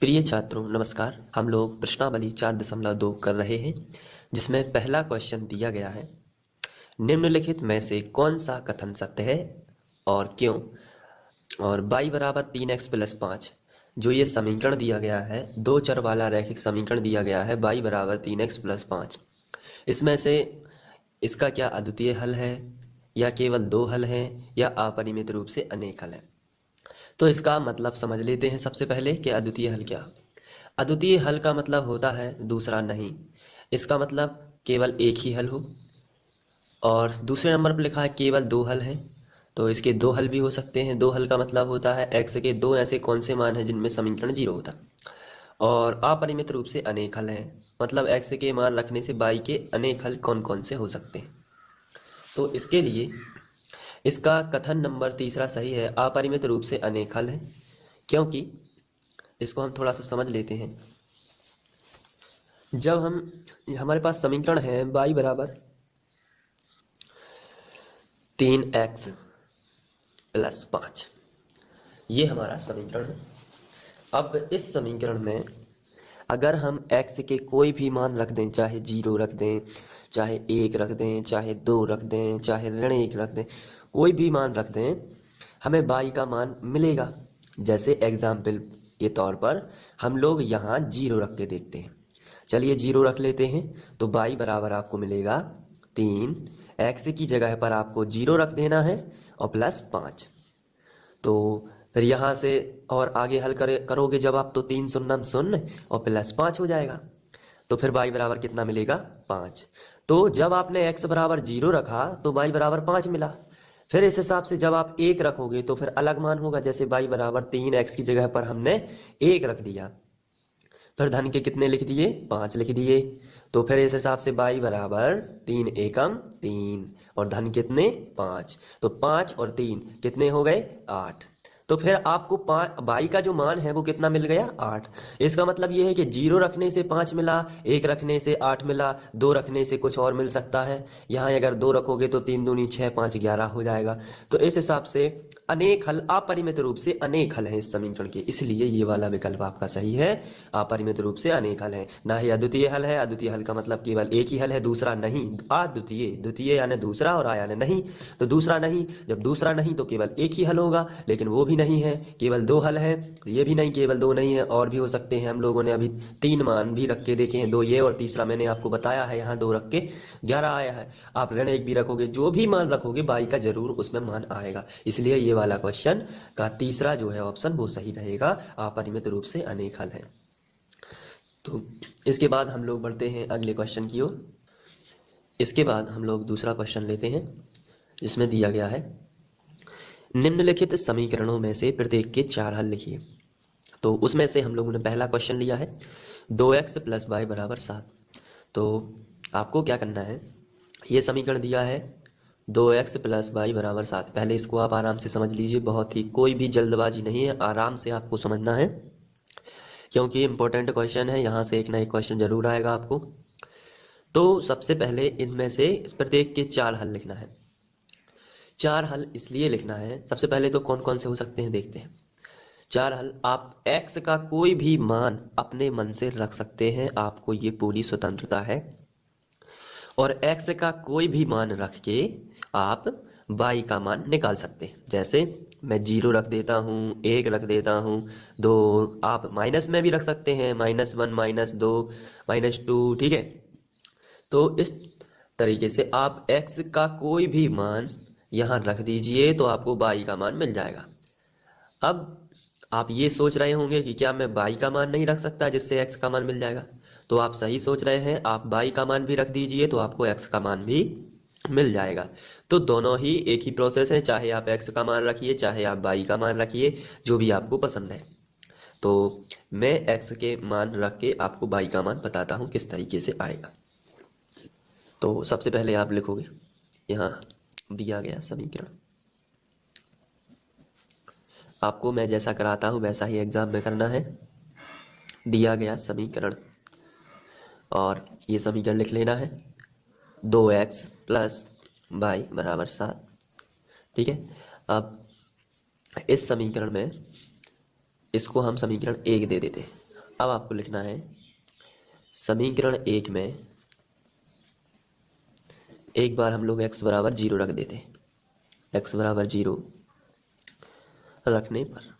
प्रिय छात्रों नमस्कार। हम लोग प्रश्नावली 4.2 कर रहे हैं, जिसमें पहला क्वेश्चन दिया गया है, निम्नलिखित में से कौन सा कथन सत्य है और क्यों। और y बराबर 3x प्लस 5, जो ये समीकरण दिया गया है, दो चर वाला रैखिक समीकरण दिया गया है y बराबर 3x प्लस 5। इसमें से इसका क्या अद्वितीय हल है या केवल दो हल हैं या अपरिमित रूप से अनेक हल हैं। तो इसका मतलब समझ लेते हैं सबसे पहले कि अद्वितीय हल क्या। अद्वितीय हल का मतलब होता है दूसरा नहीं। इसका मतलब केवल एक ही हल हो। और दूसरे नंबर पर लिखा है केवल दो हल हैं, तो इसके दो हल भी हो सकते हैं। दो हल का मतलब होता है x के दो ऐसे कौन से मान हैं जिनमें समीकरण जीरो होता। और अपरिमित रूप से अनेक हल हैं, मतलब x के मान रखने से y के अनेक हल कौन कौन से हो सकते हैं। तो इसके लिए इसका कथन नंबर तीसरा सही है, अपरिमित रूप से अनेक हल है। क्योंकि इसको हम थोड़ा सा समझ लेते हैं। जब हमारे पास समीकरण है y बराबर 3x प्लस 5, ये हमारा समीकरण है। अब इस समीकरण में अगर हम x के कोई भी मान रख दें, चाहे 0 रख दें, चाहे 1 रख दें, चाहे 2 रख दें, चाहे ऋण 1 रख दें, कोई भी मान रख दें, हमें y का मान मिलेगा। जैसे एग्जाम्पल के तौर पर हम लोग यहाँ 0 रख के देखते हैं। चलिए 0 रख लेते हैं, तो y बराबर आपको मिलेगा 3, x की जगह पर आपको 0 रख देना है और प्लस 5। तो फिर यहाँ से और आगे हल करोगे जब आप, तो 3 शून्य शून्य और प्लस 5 हो जाएगा। तो फिर y बराबर कितना मिलेगा, 5। तो जब आपने x बराबर 0 रखा तो y बराबर 5 मिला। फिर इस हिसाब से जब आप 1 रखोगे तो फिर अलग मान होगा। जैसे y बराबर 3x की जगह पर हमने 1 रख दिया, फिर धन के कितने लिख दिए, 5 लिख दिए। तो फिर इस हिसाब से y बराबर 3 एकम 3 और धन कितने, 5। तो 5 और 3 कितने हो गए, 8। तो फिर आपको y का जो मान है वो कितना मिल गया, 8। इसका मतलब ये है कि 0 रखने से 5 मिला, 1 रखने से 8 मिला, 2 रखने से कुछ और मिल सकता है। यहाँ अगर 2 रखोगे तो 3 दूनी 6, 5 11 हो जाएगा। तो इस हिसाब से अनेक हल, अपरिमित रूप से अनेक हल हैं इस समीकरण के, इसलिए ये वाला विकल्प आपका सही है। अपरिमित रूप से अनेक हल है, ना ही अद्वितीय हल है। अद्वितीय हल का मतलब केवल एक ही हल है, दूसरा नहीं। अद्वितीय, द्वितीय यानी दूसरा और यानी नहीं, तो दूसरा नहीं। जब दूसरा नहीं तो केवल एक ही हल होगा, लेकिन वो भी नहीं है, केवल दो हल है। ये भी नहीं, केवल दो नहीं है, और भी हो सकते हैं। हम लोगों ने अभी 3 मान भी रख के देखे हैं, 2 ये और तीसरा मैंने आपको बताया है, यहाँ 2 रख के 11 आया है। आप ऋण 1 भी रखोगे, जो भी मान रखोगे y का जरूर उसमें मान आएगा। इसलिए ये वाला क्वेश्चन का तीसरा जो है ऑप्शन वो सही रहेगा, अपरिमित रूप से अनेक हल है। तो इसके बाद हम लोग बढ़ते हैं अगले क्वेश्चन की ओर। इसके बाद हम लोग दूसरा क्वेश्चन लेते हैं, जिसमें दिया गया है, निम्नलिखित समीकरणों में से प्रत्येक के 4 हल लिखिए। तो उसमें से हम लोगों ने पहला क्वेश्चन लिया है 2x प्लस वाई बराबर 7। तो आपको क्या करना है, ये समीकरण दिया है 2x प्लस वाई बराबर 7। पहले इसको आप आराम से समझ लीजिए, बहुत ही कोई भी जल्दबाजी नहीं है, आराम से आपको समझना है, क्योंकि इंपॉर्टेंट क्वेश्चन है। यहाँ से एक ना एक क्वेश्चन जरूर आएगा आपको। तो सबसे पहले इनमें से प्रत्येक के 4 हल लिखना है। 4 हल इसलिए लिखना है, सबसे पहले तो कौन कौन से हो सकते हैं देखते हैं। 4 हल, आप x का कोई भी मान अपने मन से रख सकते हैं, आपको ये पूरी स्वतंत्रता है। और x का कोई भी मान रख के आप y का मान निकाल सकते हैं। जैसे मैं 0 रख देता हूँ, 1 रख देता हूँ, 2, आप माइनस में भी रख सकते हैं, -1, -2, -2, ठीक है। तो इस तरीके से आप x का कोई भी मान यहाँ रख दीजिए तो आपको y का मान मिल जाएगा। अब आप ये सोच रहे होंगे कि क्या मैं y का मान नहीं रख सकता जिससे x का मान मिल जाएगा। तो आप सही सोच रहे हैं, आप y का मान भी रख दीजिए तो आपको x का मान भी मिल जाएगा। तो दोनों ही एक ही प्रोसेस है, चाहे आप x का मान रखिए चाहे आप y का मान रखिए, जो भी आपको पसंद है। तो मैं x के मान रख के आपको y का मान बताता हूँ किस तरीके से आएगा। तो सबसे पहले आप लिखोगे, यहाँ दिया गया समीकरण, आपको मैं जैसा कराता हूँ वैसा ही एग्जाम में करना है। दिया गया समीकरण, और ये समीकरण लिख लेना है 2x प्लस वाई बराबर 7, ठीक है। अब इस समीकरण में इसको हम समीकरण 1 दे देते हैं। अब आपको लिखना है समीकरण 1 में एक बार हम लोग x बराबर 0 रख देते हैं। x बराबर 0 रखने पर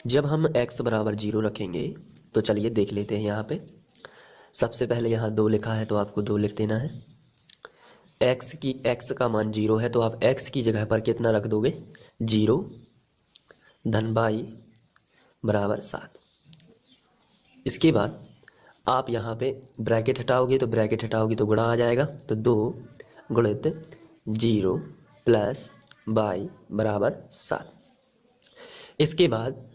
जब हम x बराबर 0 रखेंगे तो चलिए देख लेते हैं। यहाँ पे सबसे पहले यहाँ 2 लिखा है तो आपको 2 लिख देना है। x का मान 0 है तो आप x की जगह पर कितना रख दोगे, 0 धन y बराबर 7। इसके बाद आप यहाँ पे ब्रैकेट हटाओगे तो गुणा आ जाएगा, तो 2 गुणित 0 प्लस y बराबर 7। इसके बाद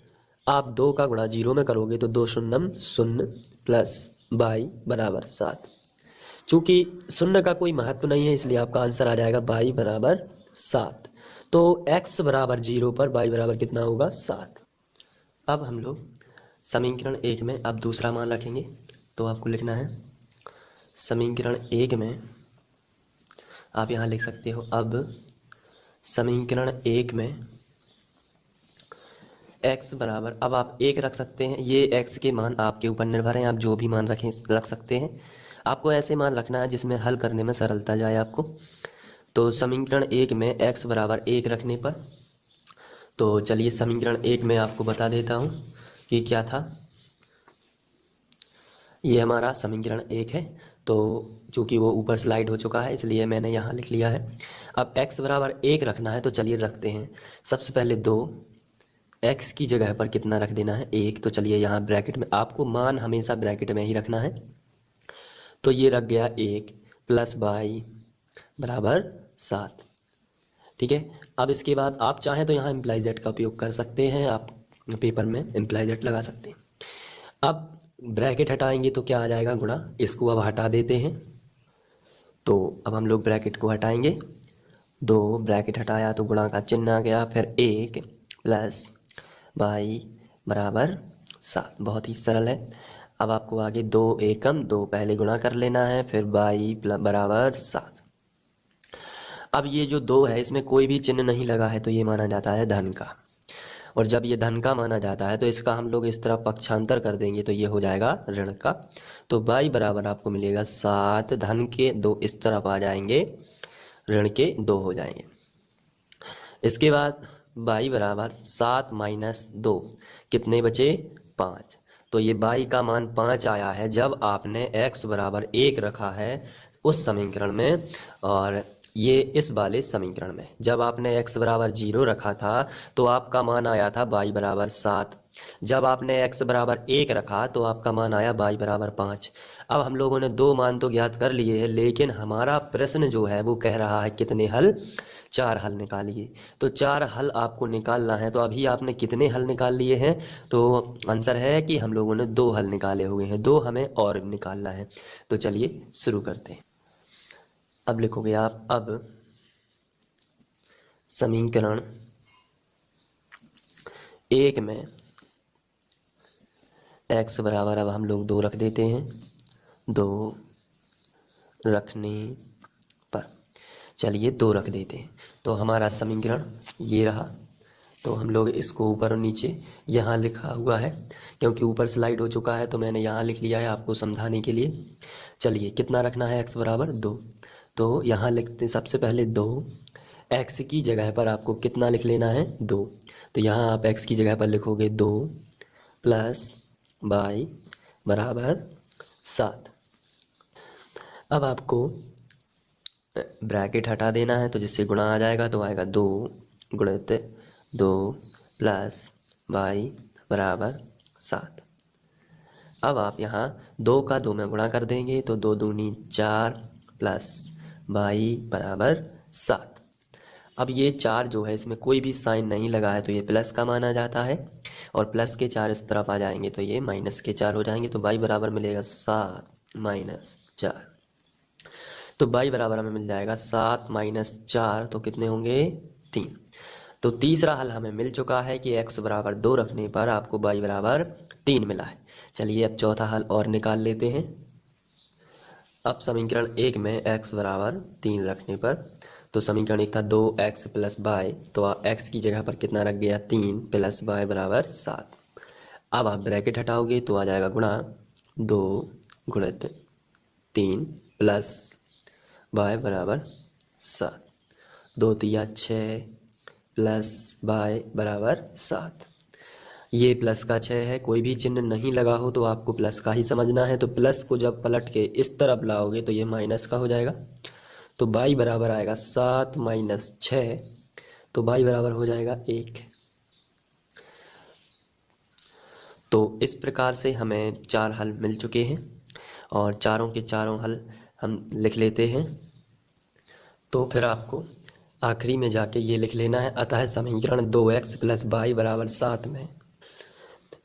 आप 2 का गुणा 0 में करोगे तो 2 शून्यम 0 प्लस y बराबर 7। चूँकि शून्य का कोई महत्व नहीं है इसलिए आपका आंसर आ जाएगा y बराबर 7। तो x बराबर 0 पर y बराबर कितना होगा, 7। अब हम लोग समीकरण 1 में अब दूसरा मान रखेंगे तो आपको लिखना है समीकरण 1 में आप यहाँ लिख सकते हो। अब समीकरण 1 में x बराबर, अब आप 1 रख सकते हैं। ये x के मान आपके ऊपर निर्भर हैं, आप जो भी मान रख सकते हैं। आपको ऐसे मान रखना है जिसमें हल करने में सरलता जाए आपको। तो समीकरण 1 में x बराबर 1 रखने पर, तो चलिए समीकरण 1 में आपको बता देता हूँ कि क्या था। ये हमारा समीकरण 1 है, तो चूँकि वो ऊपर स्लाइड हो चुका है इसलिए मैंने यहाँ लिख लिया है। अब x बराबर 1 रखना है तो चलिए रखते हैं। सबसे पहले 2, x की जगह पर कितना रख देना है, 1। तो चलिए यहाँ ब्रैकेट में, आपको मान हमेशा ब्रैकेट में ही रखना है। तो ये रख गया 1 प्लस y बराबर 7। ठीक है। अब इसके बाद आप चाहें तो यहाँ इम्प्लाई जेड का उपयोग कर सकते हैं, आप पेपर में इम्प्लाई जेड लगा सकते हैं। अब ब्रैकेट हटाएंगे तो क्या आ जाएगा, गुणा। इसको अब हटा देते हैं तो अब हम लोग ब्रैकेट को हटाएंगे। 2 ब्रैकेट हटाया तो गुणा का चिन्ह आ गया, फिर 1 प्लस y बराबर 7। बहुत ही सरल है। अब आपको आगे 2 एकम 2 पहले गुणा कर लेना है, फिर y बराबर 7। अब ये जो 2 है इसमें कोई भी चिन्ह नहीं लगा है तो ये माना जाता है धन का, और जब ये धन का माना जाता है तो इसका हम लोग इस तरफ पक्षांतर कर देंगे तो ये हो जाएगा ऋण का। तो y बराबर आपको मिलेगा 7, धन के 2 इस तरफ आ जाएंगे, ऋण के 2 हो जाएंगे। इसके बाद y बराबर 7 माइनस 2 कितने बचे, 5। तो ये y का मान 5 आया है जब आपने x बराबर 1 रखा है उस समीकरण में, और ये इस वाले समीकरण में जब आपने x बराबर 0 रखा था तो आपका मान आया था y बराबर 7। जब आपने x बराबर 1 रखा तो आपका मान आया y बराबर 5। अब हम लोगों ने 2 मान तो ज्ञात कर लिए हैं, लेकिन हमारा प्रश्न जो है वो कह रहा है कितने हल, 4 हल निकालिए। तो 4 हल आपको निकालना है। तो अभी आपने कितने हल निकाल लिए हैं, तो आंसर है कि हम लोगों ने 2 हल निकाले हुए हैं, 2 हमें और निकालना है। तो चलिए शुरू करते हैं। अब लिखोगे आप, अब समीकरण 1 में x बराबर, अब हम लोग 2 रख देते हैं। 2 रखने पर, चलिए 2 रख देते हैं तो हमारा समीकरण ये रहा। तो हम लोग इसको ऊपर और नीचे यहाँ लिखा हुआ है, क्योंकि ऊपर स्लाइड हो चुका है तो मैंने यहाँ लिख लिया है आपको समझाने के लिए। चलिए कितना रखना है, x बराबर 2। तो यहाँ लिखते हैं सबसे पहले 2, x की जगह पर आपको कितना लिख लेना है, 2। तो यहाँ आप x की जगह पर लिखोगे 2 प्लस y बराबर 7। अब आपको ब्रैकेट हटा देना है तो जिससे गुणा आ जाएगा, तो आएगा 2 गुणित 2 प्लस y बराबर 7। अब आप यहाँ 2 का 2 में गुणा कर देंगे तो 2 दूनी 4 प्लस y बराबर 7। अब ये 4 जो है इसमें कोई भी साइन नहीं लगा है तो ये प्लस का माना जाता है, और प्लस के 4 इस तरफ आ जाएंगे तो ये माइनस के 4 हो जाएंगे। तो y बराबर मिलेगा 7 माइनस 4। तो y बराबर हमें मिल जाएगा 7 माइनस 4, तो कितने होंगे, 3। तो तीसरा हल हमें मिल चुका है कि x बराबर 2 रखने पर आपको y बराबर 3 मिला है। चलिए अब चौथा हल और निकाल लेते हैं। अब समीकरण 1 में x बराबर 3 रखने पर, तो समीकरण 1 था 2x प्लस y, तो x की जगह पर कितना रख गया, 3 प्लस y बराबर 7। अब आप ब्रैकेट हटाओगे तो आ जाएगा गुणा 2 गुणित 3 प्लस y बराबर 7। 2 तिया 6 प्लस y बराबर 7। ये प्लस का 6 है, कोई भी चिन्ह नहीं लगा हो तो आपको प्लस का ही समझना है। तो प्लस को जब पलट के इस तरफ लाओगे तो ये माइनस का हो जाएगा। तो y बराबर आएगा 7 माइनस 6, तो y बराबर हो जाएगा 1। तो इस प्रकार से हमें 4 हल मिल चुके हैं और चारों के चारों हल हम लिख लेते हैं। तो फिर आपको आखिरी में जाके ये लिख लेना है, अतः समीकरण 2x प्लस वाई बराबर 7 में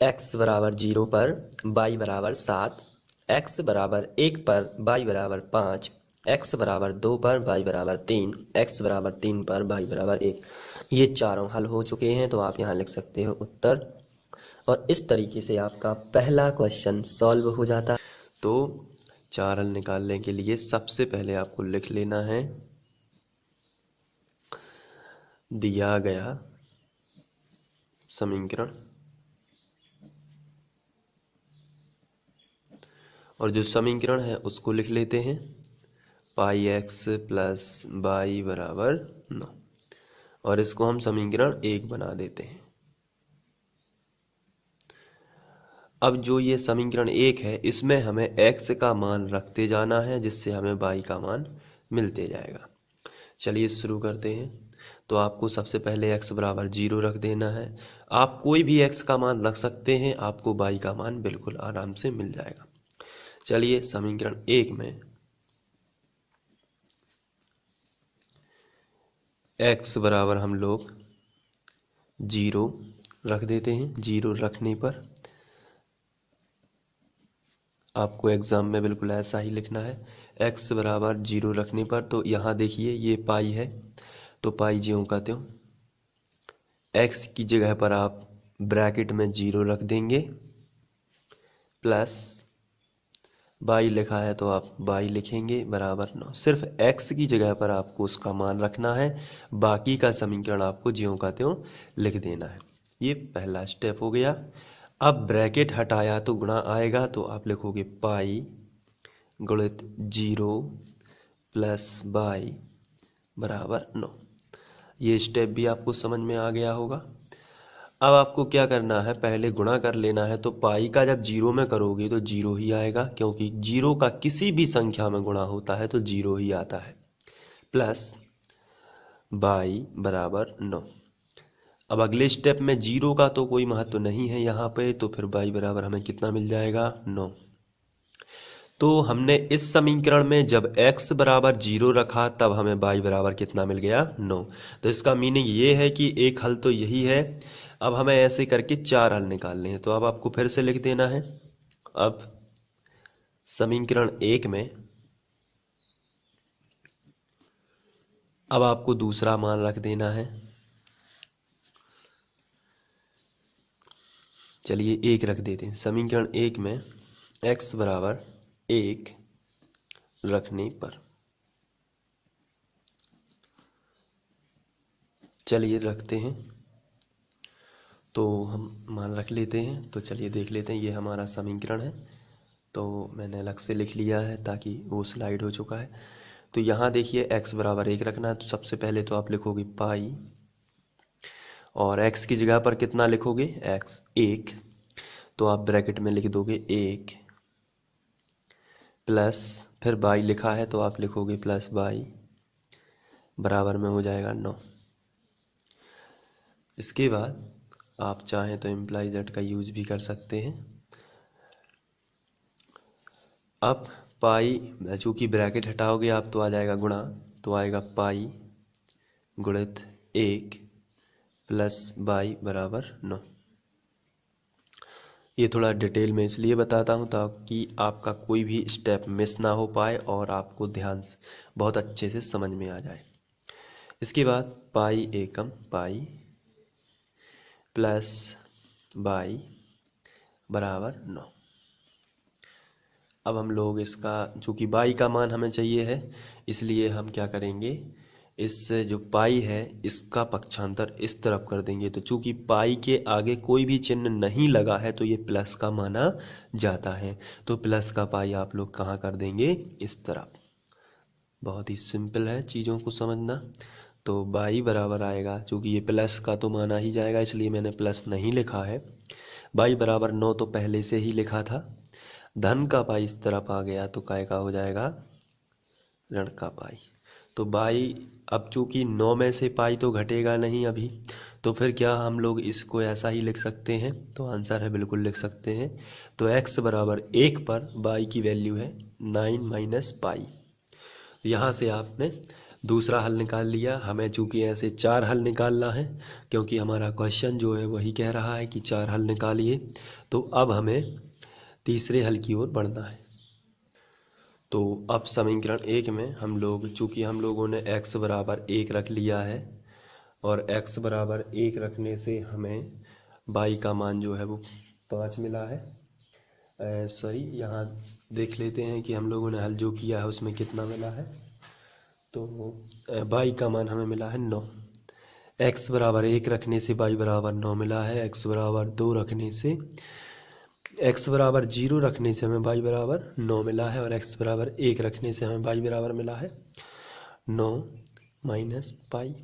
x बराबर 0 पर y बराबर 7, x बराबर 1 पर y बराबर 5, x बराबर 2 पर y बराबर 3, x बराबर 3 पर y बराबर 1, ये चारों हल हो चुके हैं। तो आप यहाँ लिख सकते हो उत्तर। और इस तरीके से आपका पहला क्वेश्चन सॉल्व हो जाता है। तो 4 हल निकालने के लिए सबसे पहले आपको लिख लेना है दिया गया समीकरण, और जो समीकरण है उसको लिख लेते हैं पाई एक्स प्लस वाई बराबर 9, और इसको हम समीकरण 1 बना देते हैं। अब जो ये समीकरण 1 है इसमें हमें x का मान रखते जाना है, जिससे हमें y का मान मिलते जाएगा। चलिए शुरू करते हैं। तो आपको सबसे पहले x बराबर 0 रख देना है। आप कोई भी x का मान रख सकते हैं, आपको y का मान बिल्कुल आराम से मिल जाएगा। चलिए समीकरण 1 में x बराबर हम लोग 0 रख देते हैं। 0 रखने पर आपको एग्ज़ाम में बिल्कुल ऐसा ही लिखना है। x बराबर 0 रखने पर, तो यहाँ देखिए ये पाई है, तो पाई ज्यों का त्यों x की जगह पर आप ब्रैकेट में 0 रख देंगे, प्लस y लिखा है तो आप y लिखेंगे बराबर 9। सिर्फ x की जगह पर आपको उसका मान रखना है, बाकी का समीकरण आपको ज्यों का त्यों लिख देना है। ये पहला स्टेप हो गया। अब ब्रैकेट हटाया तो गुणा आएगा, तो आप लिखोगे पाई गुणित 0 प्लस y बराबर 9। ये स्टेप भी आपको समझ में आ गया होगा। अब आपको क्या करना है, पहले गुणा कर लेना है। तो पाई का जब 0 में करोगे तो 0 ही आएगा, क्योंकि 0 का किसी भी संख्या में गुणा होता है तो 0 ही आता है, प्लस y बराबर 9। अब अगले स्टेप में 0 का तो कोई महत्व नहीं है यहाँ पे, तो फिर y बराबर हमें कितना मिल जाएगा 9। तो हमने इस समीकरण में जब x बराबर 0 रखा तब हमें y बराबर कितना मिल गया 9। तो इसका मीनिंग ये है कि एक हल तो यही है। अब हमें ऐसे करके 4 हल निकालने हैं। तो अब आपको फिर से लिख देना है। अब समीकरण 1 में अब आपको दूसरा मान रख देना है। चलिए 1 रख देते हैं। समीकरण 1 में x बराबर 1 रखने पर, चलिए रखते हैं। तो हम मान रख लेते हैं। तो चलिए देख लेते हैं, ये हमारा समीकरण है। तो मैंने अलग से लिख लिया है ताकि वो स्लाइड हो चुका है। तो यहाँ देखिए x बराबर 1 रखना है। तो सबसे पहले तो आप लिखोगे पाई, और x की जगह पर कितना लिखोगे x 1, तो आप ब्रैकेट में लिख दोगे 1, प्लस फिर y लिखा है तो आप लिखोगे प्लस y बराबर में हो जाएगा 9। इसके बाद आप चाहें तो इम्प्लाई जेड का यूज भी कर सकते हैं। अब पाई, चूँकि ब्रैकेट हटाओगे आप तो आ जाएगा गुणा, तो आएगा पाई गुणित 1 प्लस y बराबर 9। ये थोड़ा डिटेल में इसलिए बताता हूँ ताकि आपका कोई भी स्टेप मिस ना हो पाए और आपको ध्यान से बहुत अच्छे से समझ में आ जाए। इसके बाद पाई एकम पाई प्लस y बराबर 9। अब हम लोग इसका, चूँकि y का मान हमें चाहिए है, इसलिए हम क्या करेंगे, इससे जो पाई है इसका पक्षांतर इस तरफ कर देंगे, तो चूंकि पाई के आगे कोई भी चिन्ह नहीं लगा है तो ये प्लस का माना जाता है। तो प्लस का पाई आप लोग कहाँ कर देंगे, इस तरफ। बहुत ही सिंपल है चीज़ों को समझना। तो बाई बराबर आएगा, चूँकि ये प्लस का तो माना ही जाएगा इसलिए मैंने प्लस नहीं लिखा है। बाई बराबर 9 तो पहले से ही लिखा था। धन का पाई इस तरफ आ गया तो काय का हो जाएगा, ऋण का पाई। तो बाई, अब चूँकि 9 में से पाई तो घटेगा नहीं अभी, तो फिर क्या हम लोग इसको ऐसा ही लिख सकते हैं, तो आंसर है बिल्कुल लिख सकते हैं। तो x बराबर 1 पर बाई की वैल्यू है 9 माइनस पाई। यहाँ से आपने दूसरा हल निकाल लिया। हमें चूंकि ऐसे 4 हल निकालना है, क्योंकि हमारा क्वेश्चन जो है वही कह रहा है कि 4 हल निकालिए। तो अब हमें तीसरे हल की ओर बढ़ना है। तो अब समीकरण 1 में हम लोग, चूंकि हम लोगों ने x बराबर 1 रख लिया है और x बराबर 1 रखने से हमें बाई का मान जो है वो 5 मिला है। सॉरी, यहाँ देख लेते हैं कि हम लोगों ने हल जो किया है उसमें कितना मिला है। तो बाई का मान हमें मिला है 9। x बराबर 1 रखने से बाई बराबर 9 मिला है। x बराबर 2 रखने से, x बराबर 0 रखने से हमें बाई बराबर 9 मिला है, और x बराबर 1 रखने से हमें बाई बराबर मिला है 9 माइनस पाई।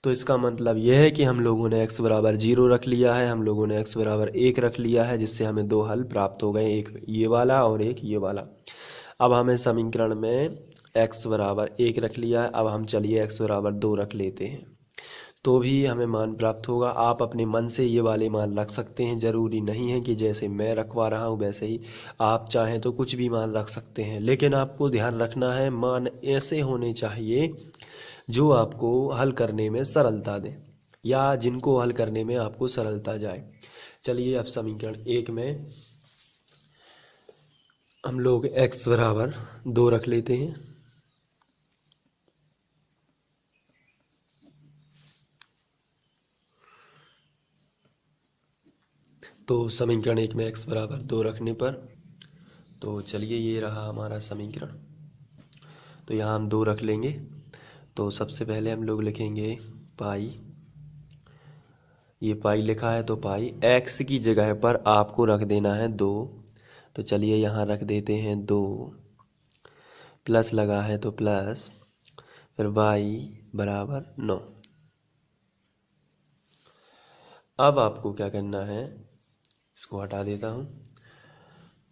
तो इसका मतलब यह है कि हम लोगों ने x बराबर 0 रख लिया है, हम लोगों ने x बराबर 1 रख लिया है, जिससे हमें 2 हल प्राप्त हो गए, एक ये वाला और एक ये वाला। अब हमें समीकरण में x बराबर 1 रख लिया है, अब हम चलिए x बराबर 2 रख लेते हैं तो भी हमें मान प्राप्त होगा। आप अपने मन से ये वाले मान रख सकते हैं, ज़रूरी नहीं है कि जैसे मैं रखवा रहा हूँ वैसे ही आप चाहें तो कुछ भी मान रख सकते हैं, लेकिन आपको ध्यान रखना है मान ऐसे होने चाहिए जो आपको हल करने में सरलता दें, या जिनको हल करने में आपको सरलता जाए। चलिए अब समीकरण 1 में हम लोग x बराबर 2 रख लेते हैं। तो समीकरण 1 में x बराबर 2 रखने पर, तो चलिए ये रहा हमारा समीकरण। तो यहाँ हम 2 रख लेंगे। तो सबसे पहले हम लोग लिखेंगे पाई, ये पाई लिखा है तो पाई, x की जगह पर आपको रख देना है 2। तो चलिए यहाँ रख देते हैं 2, प्लस लगा है तो प्लस, फिर y बराबर 9। अब आपको क्या करना है, इसको हटा देता हूँ।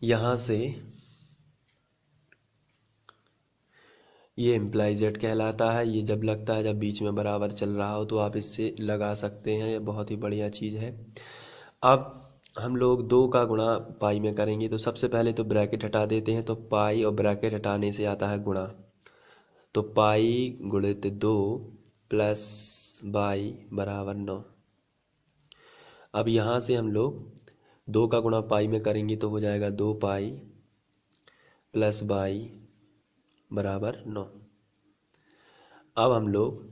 यहाँ से ये इम्प्लाई जेड कहलाता है। ये जब लगता है जब बीच में बराबर चल रहा हो तो आप इससे लगा सकते हैं, ये बहुत ही बढ़िया चीज़ है। अब हम लोग 2 का गुणा पाई में करेंगे, तो सबसे पहले तो ब्रैकेट हटा देते हैं, तो पाई और ब्रैकेट हटाने से आता है गुणा। तो पाई गुणित 2 प्लस बाई बराबर 9। अब यहाँ से हम लोग 2 का गुणा पाई में करेंगे तो हो जाएगा 2 पाई प्लस बाई बराबर 9। अब हम लोग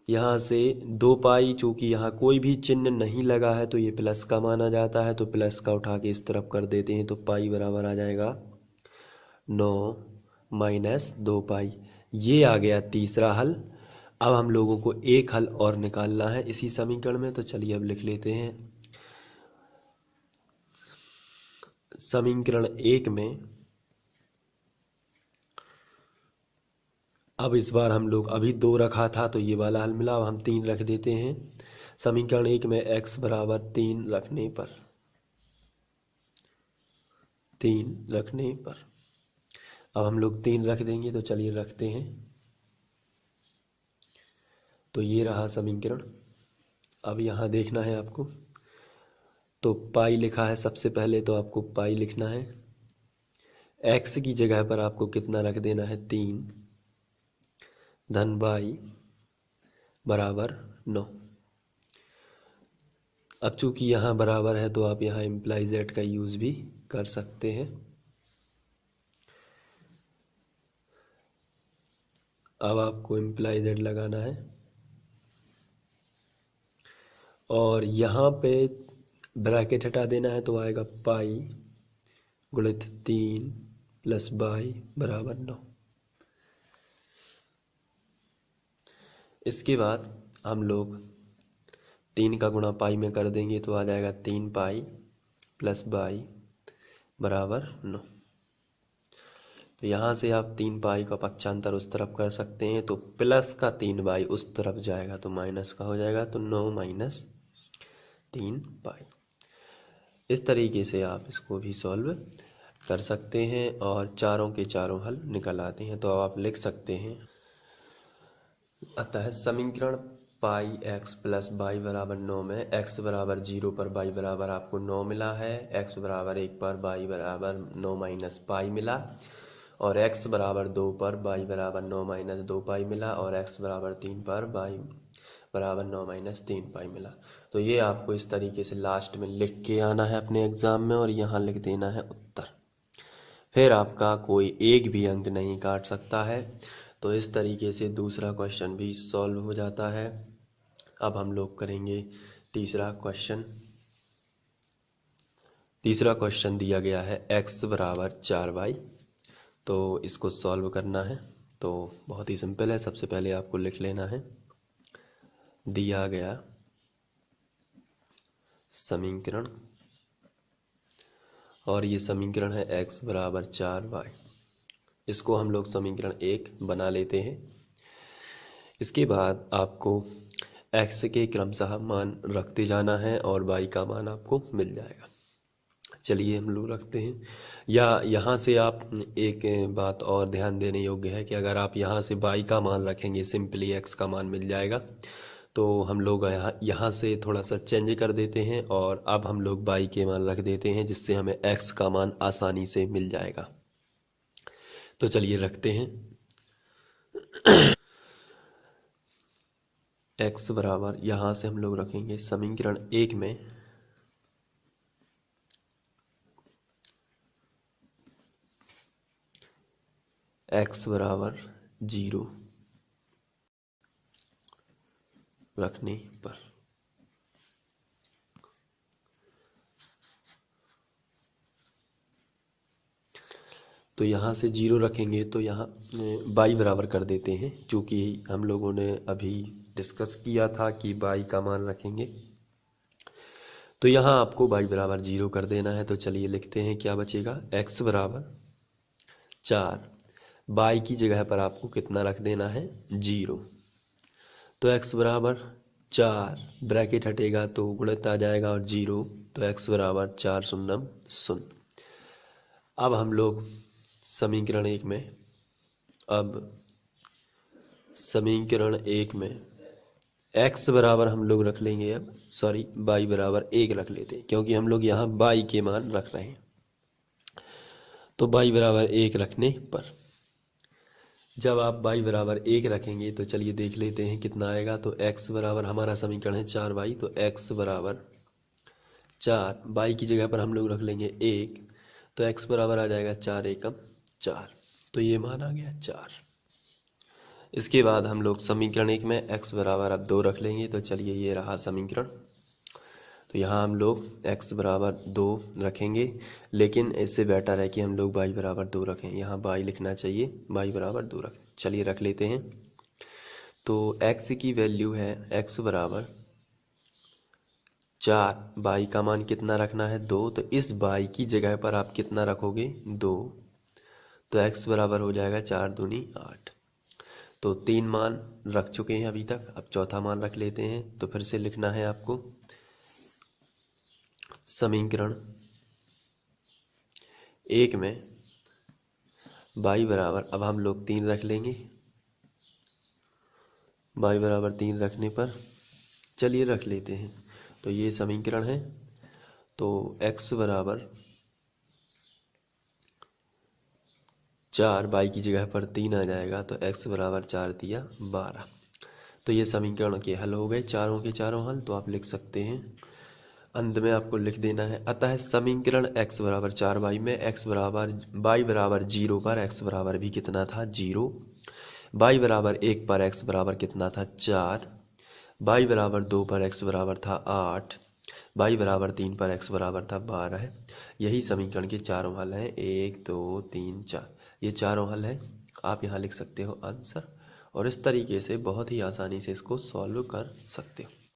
यहाँ से 2 पाई, चूँकि यहाँ कोई भी चिन्ह नहीं लगा है तो ये प्लस का माना जाता है, तो प्लस का उठा के इस तरफ कर देते हैं, तो पाई बराबर आ जाएगा 9 माइनस 2 पाई। ये आ गया तीसरा हल। अब हम लोगों को एक हल और निकालना है इसी समीकरण में, तो चलिए अब लिख लेते हैं। समीकरण 1 में अब इस बार हम लोग, अभी 2 रखा था तो ये वाला हल मिला, अब हम 3 रख देते हैं। समीकरण 1 में x बराबर 3 रखने पर, 3 रखने पर, अब हम लोग 3 रख देंगे, तो चलिए रखते हैं। तो ये रहा समीकरण। अब यहाँ देखना है आपको, तो पाई लिखा है, सबसे पहले तो आपको पाई लिखना है। x की जगह पर आपको कितना रख देना है, 3 धन बाई बराबर 9। अब चूंकि यहाँ बराबर है तो आप यहाँ इम्प्लाई जेड का यूज़ भी कर सकते हैं। अब आपको इम्प्लाई जेड लगाना है और यहाँ पे ब्रैकेट हटा देना है, तो आएगा पाई गुणित 3 प्लस बाई बराबर 9। इसके बाद हम लोग 3 का गुणा पाई में कर देंगे तो आ जाएगा 3 पाई प्लस बाई बराबर 9। तो यहाँ से आप 3 पाई का पक्षांतर उस तरफ कर सकते हैं, तो प्लस का 3 बाई उस तरफ जाएगा तो माइनस का हो जाएगा, तो 9 माइनस 3 पाई। इस तरीके से आप इसको भी सॉल्व कर सकते हैं और चारों के चारों हल निकल आते हैं। तो आप लिख सकते हैं, अतः समीकरण पाई एक्स प्लस बाई बराबर 9 में एक्स बराबर 0 पर बाई बराबर आपको 9 मिला है, एक्स बराबर 1 पर बाई बराबर 9 माइनस पाई मिला, और एक्स बराबर 2 पर बाई बराबर 9 माइनस 2 पाई मिला, और एक्स बराबर 3 पर बाई बराबर 9 माइनस 3 पाई मिला। तो ये आपको इस तरीके से लास्ट में लिख के आना है अपने एग्ज़ाम में और यहाँ लिख देना है उत्तर। फिर आपका कोई एक भी अंक नहीं काट सकता है। तो इस तरीके से दूसरा क्वेश्चन भी सॉल्व हो जाता है। अब हम लोग करेंगे तीसरा क्वेश्चन। तीसरा क्वेश्चन दिया गया है x बराबर 4y। तो इसको सॉल्व करना है, तो बहुत ही सिंपल है। सबसे पहले आपको लिख लेना है दिया गया समीकरण, और ये समीकरण है x बराबर 4y। इसको हम लोग समीकरण 1 बना लेते हैं। इसके बाद आपको x के क्रमशः मान रखते जाना है और y का मान आपको मिल जाएगा। चलिए हम लोग रखते हैं। या यहाँ से आप एक बात और ध्यान देने योग्य है कि अगर आप यहाँ से y का मान रखेंगे, सिंपली x का मान मिल जाएगा। तो हम लोग यहाँ से थोड़ा सा चेंज कर देते हैं और अब हम लोग y के मान रख देते हैं, जिससे हमें x का मान आसानी से मिल जाएगा। तो चलिए रखते हैं। x बराबर यहाँ से हम लोग रखेंगे समीकरण 1 में x बराबर 0 रखने पर तो यहाँ से 0 रखेंगे तो यहाँ y बराबर कर देते हैं, क्योंकि हम लोगों ने अभी डिस्कस किया था कि y का मान रखेंगे। तो यहाँ आपको y बराबर 0 कर देना है। तो चलिए लिखते हैं क्या बचेगा, x बराबर 4, y की जगह पर आपको कितना रख देना है 0। तो x बराबर 4, ब्रैकेट हटेगा तो गुणित आ जाएगा और 0, तो x बराबर 4 शून्यम 0। अब हम लोग समीकरण 1 में समीकरण 1 में x बराबर हम लोग रख लेंगे, अब सॉरी y बराबर 1 रख लेते हैं, क्योंकि हम लोग यहाँ y के मान रख रहे हैं। तो y बराबर 1 रखने पर जब आप y बराबर 1 रखेंगे तो चलिए देख लेते हैं कितना आएगा। तो x बराबर, हमारा समीकरण है 4y, तो x बराबर 4, y की जगह पर हम लोग रख लेंगे 1, तो x बराबर आ जाएगा 4 एकम 4। तो ये मान आ गया 4। इसके बाद हम लोग समीकरण 1 में x बराबर अब 2 रख लेंगे। तो चलिए ये रहा समीकरण। तो यहाँ हम लोग x बराबर 2 रखेंगे, लेकिन इससे बेटर है कि हम लोग y बराबर 2 रखें। यहाँ y लिखना चाहिए, y बराबर 2 रखें। चलिए रख लेते हैं। तो x की वैल्यू है x बराबर 4, y का मान कितना रखना है 2, तो इस y की जगह पर आप कितना रखोगे 2, तो x बराबर हो जाएगा 4 दूनी 8। तो 3 मान रख चुके हैं अभी तक, अब चौथा मान रख लेते हैं। तो फिर से लिखना है आपको समीकरण 1 में y बराबर, अब हम लोग 3 रख लेंगे। y बराबर 3 रखने पर चलिए रख लेते हैं। तो ये समीकरण है। तो x बराबर 4, y की जगह पर 3 आ जाएगा, तो x बराबर 4 दिया 12। तो ये समीकरण के हल हो गए, चारों के चारों हल। तो आप लिख सकते हैं, अंत में आपको लिख देना है, अतः समीकरण x बराबर 4y में x बराबर y बराबर 0 पर x बराबर भी कितना था 0, y बराबर 1 पर x बराबर कितना था 4, y बराबर 2 पर x बराबर था 8, y बराबर 3 पर x बराबर था 12। यही समीकरण के चारों हल हैं, 1 2 3 4, ये चारों हल हैं। आप यहाँ लिख सकते हो आंसर। और इस तरीके से बहुत ही आसानी से इसको सॉल्व कर सकते हो।